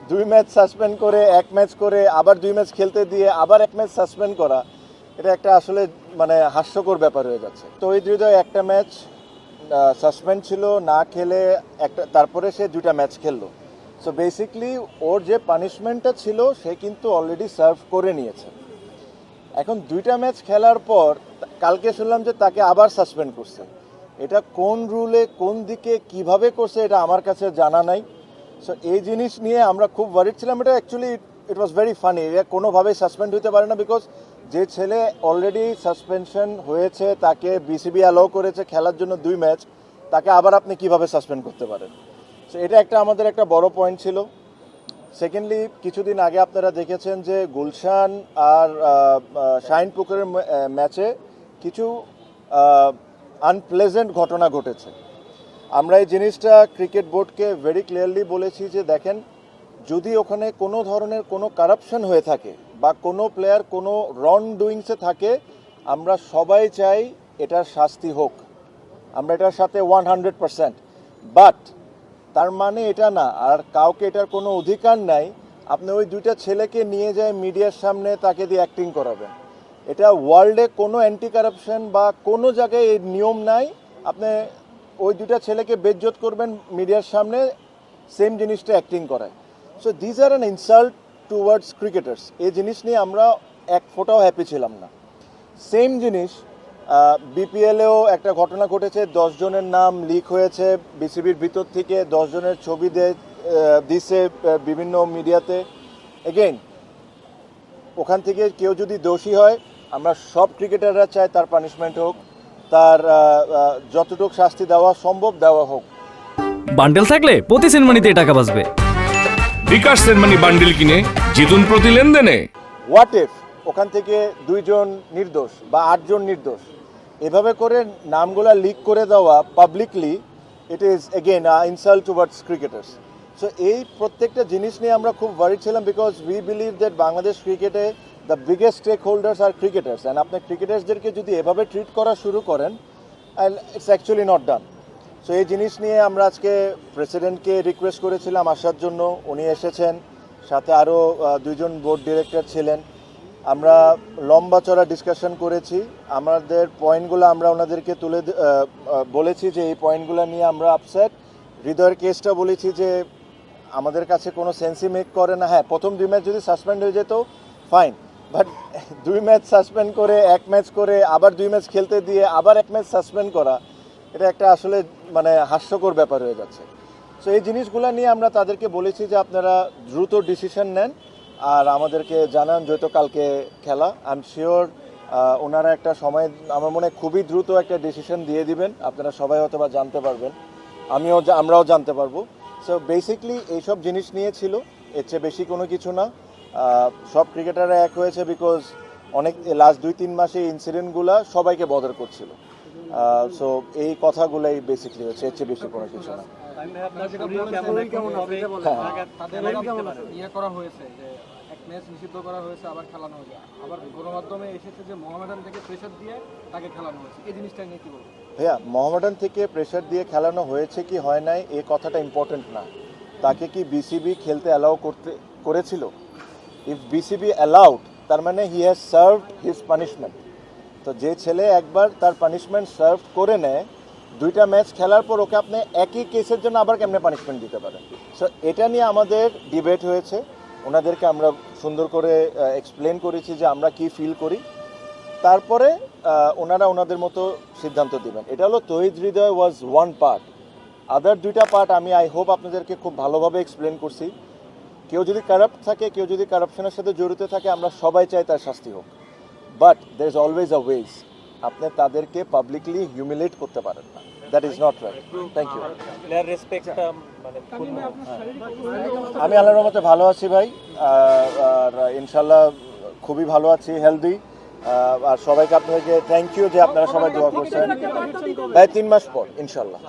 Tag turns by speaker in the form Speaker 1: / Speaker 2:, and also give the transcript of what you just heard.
Speaker 1: দুই match suspend করে এক ম্যাচ করে আবার দুই ম্যাচ খেলতে দিয়ে আবার এক ম্যাচ সাসপেন্ড করা, এটা একটা আসলে মানে হাস্যকর ব্যাপার হয়ে যাচ্ছে। তহিদ হৃদয় একটা ম্যাচ সাসপেন্ড ছিল, না খেলে একটা, তারপরে সে দুইটা ম্যাচ খেললো। সো বেসিকলি ওর যে পানিশমেন্টটা ছিল সে কিন্তু অলরেডি সার্ভ করে নিয়েছে। এখন দুইটা ম্যাচ খেলার পর কালকে শুনলাম যে তাকে আবার সাসপেন্ড করছে। এটা কোন রুলে কোন দিকে কিভাবে করছে এটা আমার কাছে জানা নাই। সো এই জিনিস নিয়ে আমরা খুব ওয়ারিড ছিলাম। এটা actually it was very funny. এটা কোনোভাবেই সাসপেন্ড হতে পারে না, বিকজ যে ছেলে অলরেডি সাসপেনশন হয়েছে, তাকে বিসিবি অ্যালাউ করেছে খেলার জন্য দুই ম্যাচ, তাকে আবার আপনি কিভাবে সাসপেন্ড করতে পারেন? সো এটা একটা আমাদের একটা বড় পয়েন্ট ছিল। সেকেন্ডলি, কিছুদিন আগে আপনারা দেখেছেন যে গুলশান আর শাহিনপুকুরের ম্যাচে কিছু আনপ্লেজেন্ট ঘটনা ঘটেছে। আমরা এই জিনিসটা ক্রিকেট বোর্ডকে ভেরি ক্লিয়ারলি বলেছি যে দেখেন, যদি ওখানে কোনো ধরনের কোনো কারাপশন হয়ে থাকে বা কোনো প্লেয়ার কোনো রং ডুইংসে থাকে, আমরা সবাই চাই এটার শাস্তি হোক, আমরা এটার সাথে 100%। বাট তার মানে এটা না আর কাউকে এটার কোনো অধিকার নাই আপনি ওই দুইটা ছেলেকে নিয়ে যায় মিডিয়ার সামনে তাকে দিয়ে অ্যাক্টিং করাবেন। এটা ওয়ার্ল্ডে কোনো অ্যান্টি কারাপশন বা কোনো জায়গায় এই নিয়ম নাই। আপনি ওই দুইটা ছেলেকে বেজ্জত করবেন মিডিয়ার সামনে, সেম জিনিসটা অ্যাক্টিং করায়। So these are an insult towards cricketers. এই জিনিস নিয়ে আমরা এক ফোঁটাও হ্যাপি ছিলাম না। সেম জিনিস বিপিএলেও একটা ঘটনা ঘটেছে, 10 জনের নাম লিক হয়েছে বিসিবির ভিতর থেকে, 10 জনের ছবি দিছে বিভিন্ন মিডিয়াতে। এগেইন, ওখান থেকে কেউ যদি দোষী হয়, আমরা সব ক্রিকেটাররা চাই তার পানিশমেন্ট হোক, তার যতটুকু শাস্তি দেওয়া সম্ভব দেওয়া হোক।
Speaker 2: বান্ডেল থাকলে প্রতি সেনমানিতে টাকা বাঁচবে।
Speaker 3: বিকাশ সেনমানি বান্ডেল কিনে জিতুন প্রতি লেনদেনে।
Speaker 1: হোয়াট ইফ ওখান থেকে 2 জন নির্দোষ বা 8 জন নির্দোষ, এভাবে করে নামগুলা লিক করে দেওয়া publicly, it is again insult towards cricketers. So এই প্রত্যেকটা জিনিস নিয়ে আমরা খুব ওয়ারিড ছিলাম, because we believe that Bangladesh ক্রিকেটে দ্য বিগেস্ট স্টেক হোল্ডার্স আর ক্রিকেটার্স, অ্যান্ড আপনি ক্রিকেটার্সদেরকে যদি এভাবে ট্রিট করা শুরু করেন, and it's actually not done. So এই জিনিস নিয়ে আমরা আজকে প্রেসিডেন্টকে রিকোয়েস্ট করেছিলাম আসার জন্য, উনি এসেছেন, সাথে আরও 2 জন বোর্ড ডিরেক্টর ছিলেন। আমরা লম্বা চড়া ডিসকাশন করেছি, আমাদের পয়েন্টগুলো আমরা ওনাদেরকে বলেছি যে এই পয়েন্টগুলো নিয়ে আমরা আপসেট। হৃদয়ের কেসটা বলেছি যে আমাদের কাছে কোনো সেন্সই মেক করে না। হ্যাঁ, প্রথম 2 ম্যাচ যদি সাসপেন্ড হয়ে যেত ফাইন, বাট 2 ম্যাচ সাসপেন্ড করে এক ম্যাচ করে আবার 2 ম্যাচ খেলতে দিয়ে আবার এক ম্যাচ সাসপেন্ড করা, এটা একটা আসলে মানে হাস্যকর ব্যাপার হয়ে যাচ্ছে। সো এই জিনিসগুলো নিয়ে আমরা তাদেরকে বলেছি যে আপনারা দ্রুত ডিসিশন নেন আর আমাদেরকে জানান, যেহেতু কালকে খেলা। আই এম শিওর ওনারা একটা সময়, আমার মনে হয় খুবই দ্রুত একটা ডিসিশন দিয়ে দিবেন, আপনারা সবাই হয়তো বা জানতে পারবেন, আমরাও জানতে পারবো। সো বেসিকলি এইসব জিনিস নিয়ে ছিল, এর চেয়ে বেশি কোনো কিছু না। সব ক্রিকেটাররা এক হয়েছে বিকজ অনেক লাস্ট 2-3 মাসে ইনসিডেন্টগুলো সবাইকে বদার করছিল। সো এই কথাগুলোই বেসিকলি হচ্ছে, এর চেয়ে বেশি কোনো কিছু না।
Speaker 4: নিষিদ্ধ করা হয়েছে, আবার খেলানো হয়েছে, আবার গণমাধ্যমে এসেছে যে মোহামেডান থেকে প্রেসার দিয়ে তাকে খেলানো হয়েছে। এই জিনিসটা নিয়ে কি বলবো?
Speaker 1: ভাইয়া, মোহামেডান থেকে প্রেসার দিয়ে খেলানো হয়েছে কি হয় নাই এই কথাটা ইম্পর্টেন্ট না। তাকে কি বিসিবি খেলতে অ্যালাউ করেছিল? ইফ বিসিবি অ্যালাউড, তার মানে he has served his punishment. তো যে ছেলে একবার তার পানিশমেন্ট সার্ভ করে নেয়, 2টা ম্যাচ খেলার পর ওকে আপনি একই কেসের জন্য আবার কেমনে পানিশমেন্ট দিতে পারেন? সো এটা নিয়ে আমাদের ডিবেট হয়েছে, ওনাদেরকে আমরা সুন্দর করে এক্সপ্লেন করেছি যে আমরা কি ফিল করি, তারপরে ওনারা ওনাদের মতো সিদ্ধান্ত দিবেন। এটা হলো তহিদ হৃদয় ওয়াজ ওয়ান পার্ট, আদার 2টা পার্ট আমি আই হোপ আপনাদেরকে খুব ভালোভাবে এক্সপ্লেন করছি। কেউ যদি কারাপ্ট থাকে, কেউ যদি কারাপশনের সাথে জড়িত থাকে, আমরা সবাই চাই তার শাস্তি হোক, but there is always a ways. আপনি তাদেরকে পাবলিকলি হিউমিলেট করতে পারেন না, that is not right. Thank you. আমি আল্লাহর রহমতে ভালো আছি ভাই, আর ইনশাল্লাহ খুবই ভালো আছি, হেলদি। আর সবাইকে আপনাদেরকে থ্যাংক ইউ যে আপনারা সবাই দোয়া করছেন। ভাই 3 মাস পর ইনশাল্লাহ।